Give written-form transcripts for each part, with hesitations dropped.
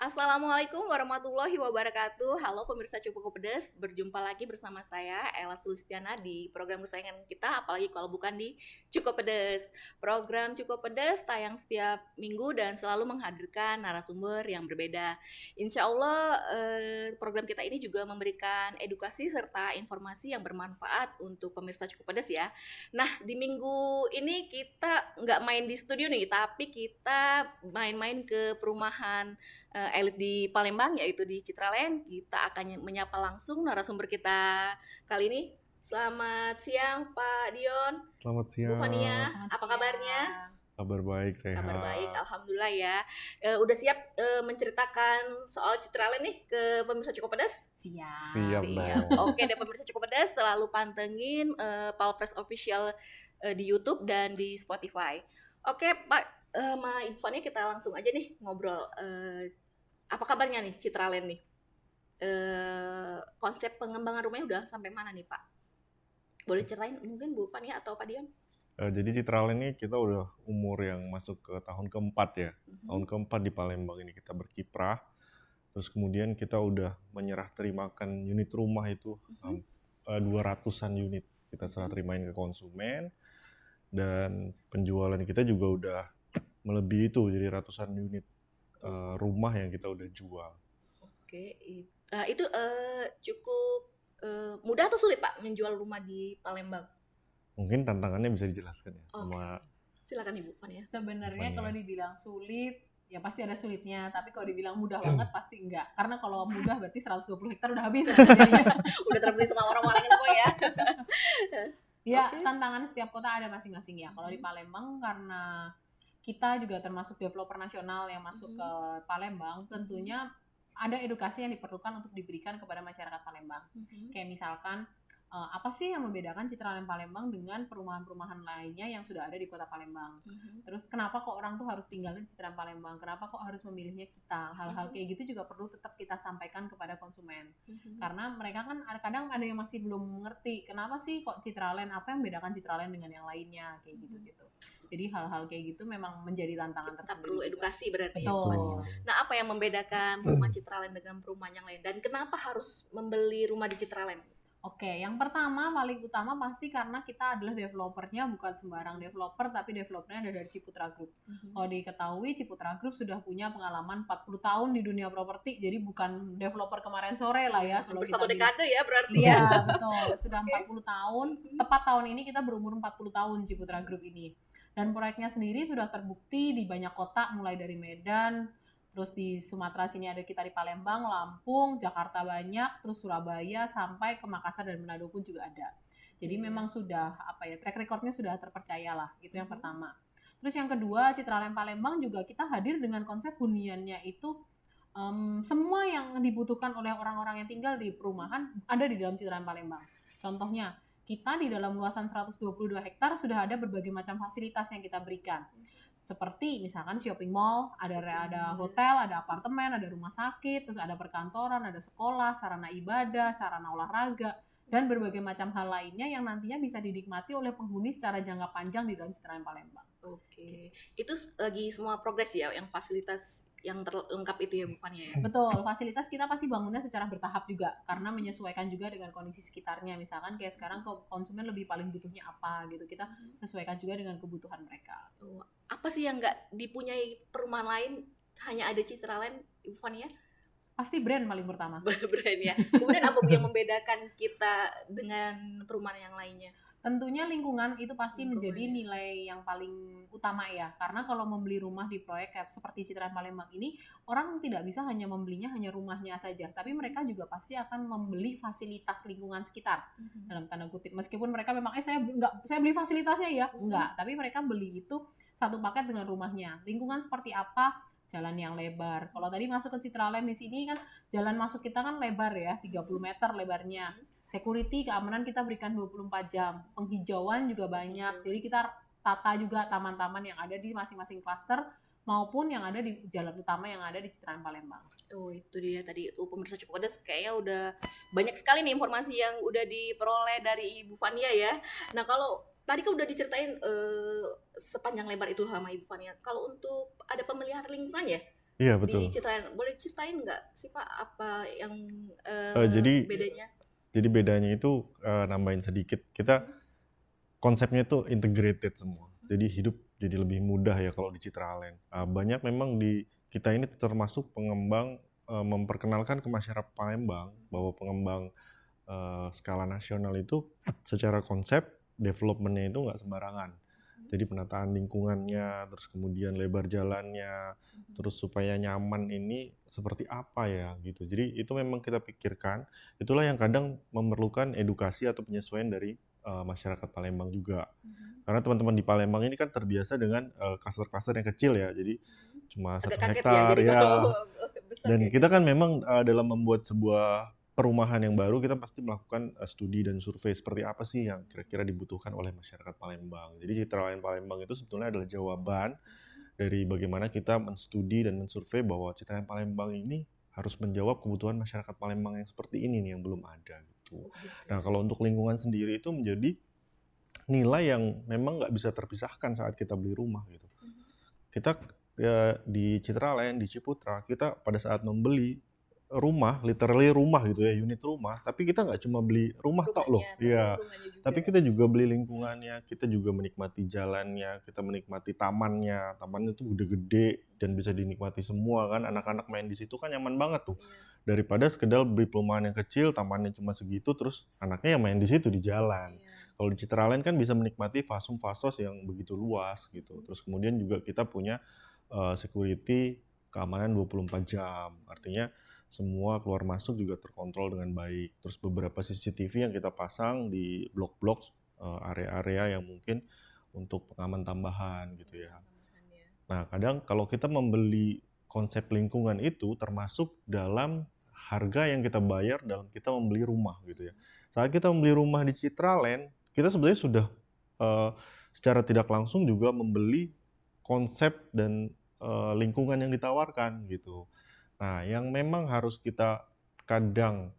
Assalamualaikum warahmatullahi wabarakatuh. Halo pemirsa Cukup Pedes, berjumpa lagi bersama saya Ella Sulistiana di program kesayangan kita, apalagi kalau bukan di Cukup Pedes. Program Cukup Pedes tayang setiap minggu dan selalu menghadirkan narasumber yang berbeda. Insya Allah program kita ini juga memberikan edukasi serta informasi yang bermanfaat untuk pemirsa Cukup Pedes ya. Nah, di minggu ini kita nggak main di studio nih, tapi kita main-main ke perumahan elit di Palembang, yaitu di Citraland. Kita akan menyapa langsung narasumber kita kali ini. Selamat siang Pak Dion, Selamat Bu Fania, siang, apa kabarnya? kabar baik, Kabar baik, sehat. alhamdulillah ya. Udah siap menceritakan soal Citraland nih ke pemirsa Cukup Pedas? Siap Siap. dong. Oke deh pemirsa Cukup Pedas, selalu pantengin Palpres Official di YouTube dan di Spotify. Oke Pak, sama Ibu Fania kita langsung aja nih ngobrol. Apa kabarnya nih Citraland nih? Konsep pengembangan rumahnya udah sampai mana nih Pak? Boleh ceritain mungkin Bu Fania atau Pak Dion? Jadi Citraland ini kita udah umur yang masuk ke tahun keempat ya. Tahun Mhm. keempat di Palembang ini kita berkiprah. Terus kemudian kita udah menyerah terimakan unit rumah itu Mhm. 200-an unit. Kita serah terimain ke konsumen. Dan penjualan kita juga udah melebihi itu, jadi ratusan unit rumah yang kita udah jual. Oke, itu cukup mudah atau sulit Pak menjual rumah di Palembang? Mungkin tantangannya bisa dijelaskan ya Oke, sama silakan Ibu Fania. Sebenarnya Fania. kalau dibilang sulit, ya pasti ada sulitnya. Tapi kalau dibilang mudah banget, pasti enggak. Karena kalau mudah berarti 120 hektar udah habis. Udah terbeli sama orang Malang semua ya. Ya, Oke. tantangan setiap kota ada masing-masing ya. Kalau di Palembang, karena kita juga termasuk developer nasional yang masuk ke Palembang, tentunya ada edukasi yang diperlukan untuk diberikan kepada masyarakat Palembang. Kayak misalkan, apa sih yang membedakan Citraland Palembang dengan perumahan-perumahan lainnya yang sudah ada di kota Palembang? Terus kenapa kok orang tuh harus tinggal di Citraland Palembang? Kenapa kok harus memilihnya kita? Hal-hal kayak gitu juga perlu tetap kita sampaikan kepada konsumen. Karena mereka kan kadang ada yang masih belum mengerti kenapa sih kok Citraland, apa yang membedakan Citraland dengan yang lainnya kayak gitu. Jadi hal-hal kayak gitu memang menjadi tantangan Kita tersendiri perlu juga. edukasi berarti ya Bu Betul. Fania. Nah, apa yang membedakan rumah Citraland dengan perumahan yang lain? Dan kenapa harus membeli rumah di Citraland? Oke, yang pertama paling utama pasti karena kita adalah developernya bukan sembarang developer, tapi developernya ada dari Ciputra Group. Kalau diketahui Ciputra Group sudah punya pengalaman 40 tahun di dunia properti, jadi bukan developer kemarin sore lah ya. Hampir Kalau satu kita bilang. dekade ya berarti ya. Iya, betul. Sudah 40 tahun. Tepat tahun ini kita berumur 40 tahun Ciputra Group ini. Dan proyeknya sendiri sudah terbukti di banyak kota, mulai dari Medan, terus di Sumatera sini ada kita di Palembang, Lampung, Jakarta banyak, terus Surabaya sampai ke Makassar dan Manado pun juga ada. Jadi memang sudah track recordnya sudah terpercaya lah, itu yang pertama. Terus yang kedua, Citraland Palembang juga kita hadir dengan konsep huniannya itu semua yang dibutuhkan oleh orang-orang yang tinggal di perumahan ada di dalam Citraland Palembang. Contohnya, kita di dalam luasan 122 hektar sudah ada berbagai macam fasilitas yang kita berikan. Seperti misalkan shopping mall, ada hotel, ada apartemen, ada rumah sakit, terus ada perkantoran, ada sekolah, sarana ibadah, sarana olahraga, dan berbagai macam hal lainnya yang nantinya bisa dinikmati oleh penghuni secara jangka panjang di dalam Citraland Palembang. Oke, itu lagi semua progres ya, yang fasilitas yang terlengkap itu ya Bu Fania ya? Betul, fasilitas kita pasti bangunnya secara bertahap juga, karena menyesuaikan juga dengan kondisi sekitarnya. Misalkan kayak sekarang konsumen lebih paling butuhnya apa gitu, kita sesuaikan juga dengan kebutuhan mereka. Apa sih yang nggak dipunyai perumahan lain, hanya ada Citraland, Ibu Fania? Pasti brand paling pertama. Brand ya. Kemudian apa Bu yang membedakan kita dengan perumahan yang lainnya? Tentunya lingkungan itu pasti Lingkungan, menjadi ya. nilai yang paling utama ya. Karena kalau membeli rumah di proyek seperti Citraland Palembang ini, orang tidak bisa hanya membelinya hanya rumahnya saja, tapi mereka juga pasti akan membeli fasilitas lingkungan sekitar dalam tanda kutip. Meskipun mereka memang saya beli fasilitasnya ya, enggak, tapi mereka beli itu satu paket dengan rumahnya. Lingkungan seperti apa? Jalan yang lebar. Kalau tadi masuk ke Citraland di sini kan jalan masuk kita kan lebar ya, 30 meter lebarnya. Security, keamanan kita berikan 24 jam. Penghijauan juga banyak. Jadi kita tata juga taman-taman yang ada di masing-masing klaster maupun yang ada di jalan utama yang ada di Citraland Palembang. Oh, itu dia tadi pemirsa Cukup Pedes, kayaknya udah banyak sekali nih informasi yang udah diperoleh dari Ibu Fania ya. Nah, kalau tadi kan udah diceritain sepanjang lebar itu sama Ibu Fania. Kalau untuk ada pemeliharaan lingkungan ya? Iya di betul. Citraland. Boleh ceritain nggak sih Pak apa yang Jadi bedanya? bedanya itu nambahin sedikit. Kita Mhm, konsepnya itu integrated semua. mhm, Jadi hidup jadi lebih mudah ya kalau di Citraland. Banyak memang di kita ini termasuk pengembang memperkenalkan ke masyarakat Palembang mhm, bahwa pengembang skala nasional itu secara konsep development-nya itu nggak sembarangan. mhm, Jadi penataan lingkungannya, terus kemudian lebar jalannya, mhm. terus supaya nyaman ini seperti apa ya gitu. Jadi itu memang kita pikirkan, itulah yang kadang memerlukan edukasi atau penyesuaian dari masyarakat Palembang juga. Mhm, Karena teman-teman di Palembang ini kan terbiasa dengan klaster-klaster yang kecil ya, jadi mhm. cuma Agak satu kaget ya hektar jadi kalau ya. besar Dan kayak kita gitu. kan memang dalam membuat sebuah perumahan yang baru, kita pasti melakukan studi dan survei seperti apa sih yang kira-kira dibutuhkan oleh masyarakat Palembang. Jadi Citra Lain Palembang itu sebetulnya adalah jawaban Mhm. dari bagaimana kita menstudi dan mensurvei bahwa Citra Lain Palembang ini harus menjawab kebutuhan masyarakat Palembang yang seperti ini nih yang belum ada gitu. Oh gitu Nah ya. kalau untuk lingkungan sendiri itu menjadi nilai yang memang nggak bisa terpisahkan saat kita beli rumah gitu. Mhm. Kita di Citraland, di Ciputra, kita pada saat membeli rumah, literally rumah gitu ya, unit rumah, tapi kita nggak cuma beli rumah tok loh, Rumahnya, tapi iya. lingkungannya juga Tapi ya. kita juga beli lingkungannya, kita juga menikmati jalannya, kita menikmati tamannya, tamannya tuh gede-gede dan bisa dinikmati semua kan, anak-anak main di situ kan nyaman banget tuh. Iya, Daripada sekedar beli perumahan yang kecil, tamannya cuma segitu, terus anaknya yang main di situ di jalan. iya. Kalau di Citraland kan bisa menikmati fasum-fasos yang begitu luas gitu. Mhm, Terus kemudian juga kita punya security keamanan 24 jam. Artinya semua keluar masuk juga terkontrol dengan baik. Terus beberapa CCTV yang kita pasang di blok-blok area-area yang mungkin untuk pengaman tambahan gitu ya. pengaman tambahan ya. Nah, kadang kalau kita membeli konsep lingkungan itu termasuk dalam harga yang kita bayar dalam kita membeli rumah gitu ya. Saat kita membeli rumah di Citraland, kita sebenarnya sudah eh, secara tidak langsung juga membeli konsep dan lingkungan yang ditawarkan gitu. Nah, yang memang harus kita kadang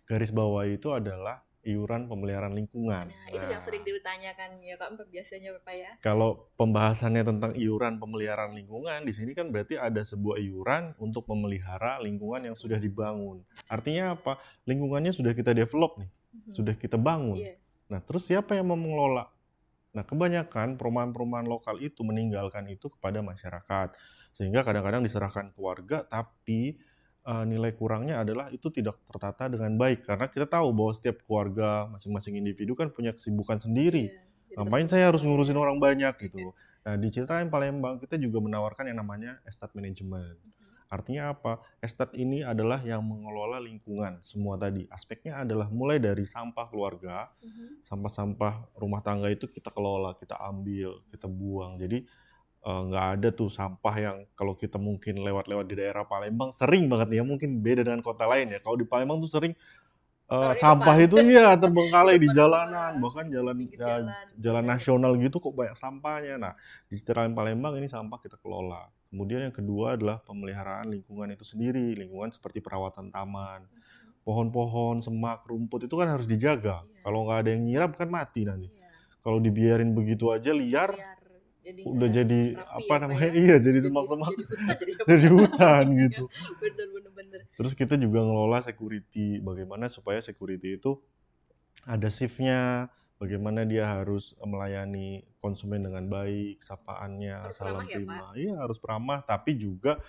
garis bawahi itu adalah iuran pemeliharaan lingkungan. Nah, itu yang sering Nah, ditanyakan ya Kak biasanya Bapak ya. kalau pembahasannya tentang iuran pemeliharaan lingkungan, di sini kan berarti ada sebuah iuran untuk memelihara lingkungan yang sudah dibangun. Artinya apa? Lingkungannya sudah kita develop nih, Mhm. sudah kita bangun. Yes. Nah, terus siapa yang mau mengelola? Nah, kebanyakan perumahan-perumahan lokal itu meninggalkan itu kepada masyarakat. Sehingga kadang-kadang diserahkan ke warga, tapi nilai kurangnya adalah itu tidak tertata dengan baik. Karena kita tahu bahwa setiap keluarga, masing-masing individu kan punya kesibukan sendiri. Iya, jadi Ngapain betul-betul saya harus semuanya ngurusin ya. orang banyak gitu. Nah, di Citraland Palembang kita juga menawarkan yang namanya estate management. Mhm, Artinya apa? Estate ini adalah yang mengelola lingkungan semua tadi. Aspeknya adalah mulai dari sampah keluarga, mhm, sampah-sampah rumah tangga itu kita kelola, kita ambil, kita buang. Jadi nggak ada tuh sampah yang kalau kita mungkin lewat-lewat di daerah Palembang sering banget nih ya, mungkin beda dengan kota lain ya. Kalau di Palembang tuh sering taruh di sampah depan. itu iya Di terbengkalai di depan jalanan, rumah, bahkan di jalan pinggir jalan, jalan bener. nasional gitu kok banyak sampahnya. Nah, di sekitaran Palembang ini sampah kita kelola. Kemudian yang kedua adalah pemeliharaan lingkungan itu sendiri, lingkungan seperti perawatan taman, Mhm, pohon-pohon, semak, rumput itu kan harus dijaga. iya, Kalau nggak ada yang nyiram kan mati nanti. iya. Kalau dibiarin begitu aja liar, Liar, jadi udah nggak jadi rapi apa ya Pak namanya? ya. Iya, jadi Jadi semak-semak, jadi hutan jadinya Pak. jadi hutan Iya, gitu. bener bener bener. Terus kita juga ngelola security, bagaimana supaya security itu ada shift-nya, bagaimana dia harus melayani konsumen dengan baik, sapaannya, Harus ramah salam ya Pak. terima. Iya, harus ramah, tapi juga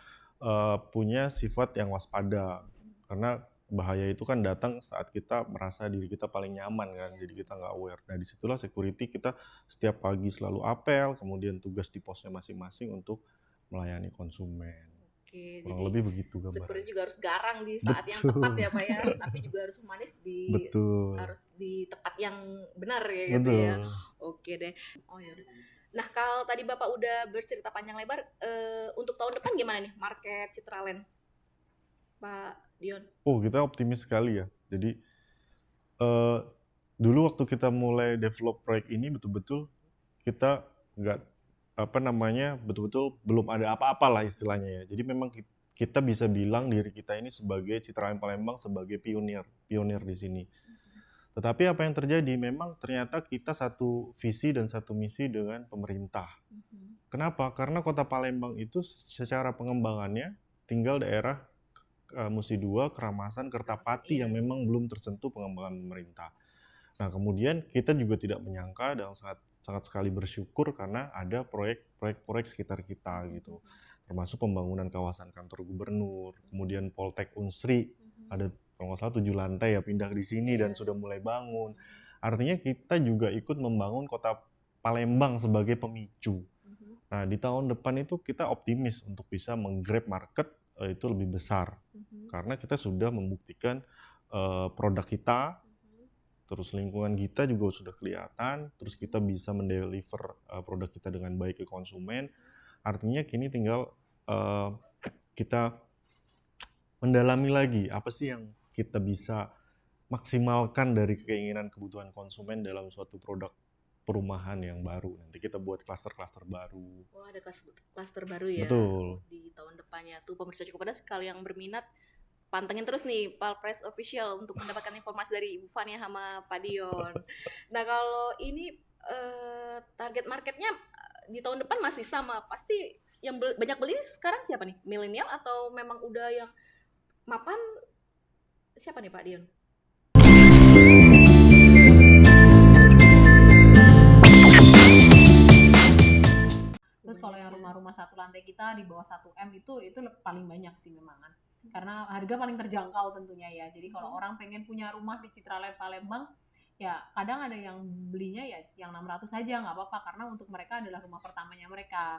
punya sifat yang waspada. Mhm, Karena bahaya itu kan datang saat kita merasa diri kita paling nyaman kan, iya. jadi kita nggak aware. Nah, disitulah security kita setiap pagi selalu apel, kemudian tugas di posnya masing-masing untuk melayani konsumen. Oke, Kurang jadi lebih begitu security gambarannya. juga harus garang di saat yang tepat Betul, ya Pak ya, tapi juga harus humanis di betul, harus di tempat yang benar ya gitu ya. betul. Oke deh. Oh ya udah. Nah, kalau tadi Bapak udah bercerita panjang lebar, untuk tahun depan gimana nih market Citraland, Pak Dion? Oh, kita optimis sekali ya. Jadi eh, dulu waktu kita mulai develop proyek ini betul-betul kita nggak apa namanya betul-betul belum ada apa-apa lah istilahnya ya. Jadi memang kita bisa bilang diri kita ini sebagai Citraland Palembang sebagai pionir di sini. Tetapi apa yang terjadi memang ternyata kita satu visi dan satu misi dengan pemerintah. Mhm. Kenapa? Karena kota Palembang itu secara pengembangannya tinggal daerah Musi 2, Keramasan, Kertapati Iya. yang memang belum tersentuh pengembangan pemerintah. Nah, kemudian kita juga tidak menyangka dan sangat sekali bersyukur karena ada proyek sekitar kita gitu. Termasuk pembangunan kawasan kantor gubernur, kemudian Poltek Unsri, ada kalau nggak salah 7 lantai ya pindah di sini dan Iya. sudah mulai bangun. Artinya kita juga ikut membangun kota Palembang sebagai pemicu. Nah, di tahun depan itu kita optimis untuk bisa menggrab market itu lebih besar. Karena kita sudah membuktikan produk kita, terus lingkungan kita juga sudah kelihatan, terus kita bisa mendeliver produk kita dengan baik ke konsumen. Artinya kini tinggal kita mendalami lagi apa sih yang kita bisa maksimalkan dari keinginan kebutuhan konsumen dalam suatu produk perumahan yang baru. Nanti kita buat klaster-klaster baru. Oh, ada klaster baru ya. Betul. Di tahun depannya tuh pemirsa Cukup Pedas, kalau yang berminat pantengin terus nih Palpres Official untuk mendapatkan informasi dari Ibu Fania sama Pak Dion. Nah, kalau ini target marketnya di tahun depan masih sama. Pasti yang banyak beli sekarang siapa nih? Milenial atau memang udah yang mapan? Siapa nih Pak Dion? Terus kalau yang rumah-rumah satu lantai kita di bawah 1 M itu paling banyak sih memang kan. Karena harga paling terjangkau tentunya ya. Jadi kalau orang pengen punya rumah di Citraland Palembang, ya kadang ada yang belinya ya yang 600 saja nggak apa-apa karena untuk mereka adalah rumah pertamanya mereka.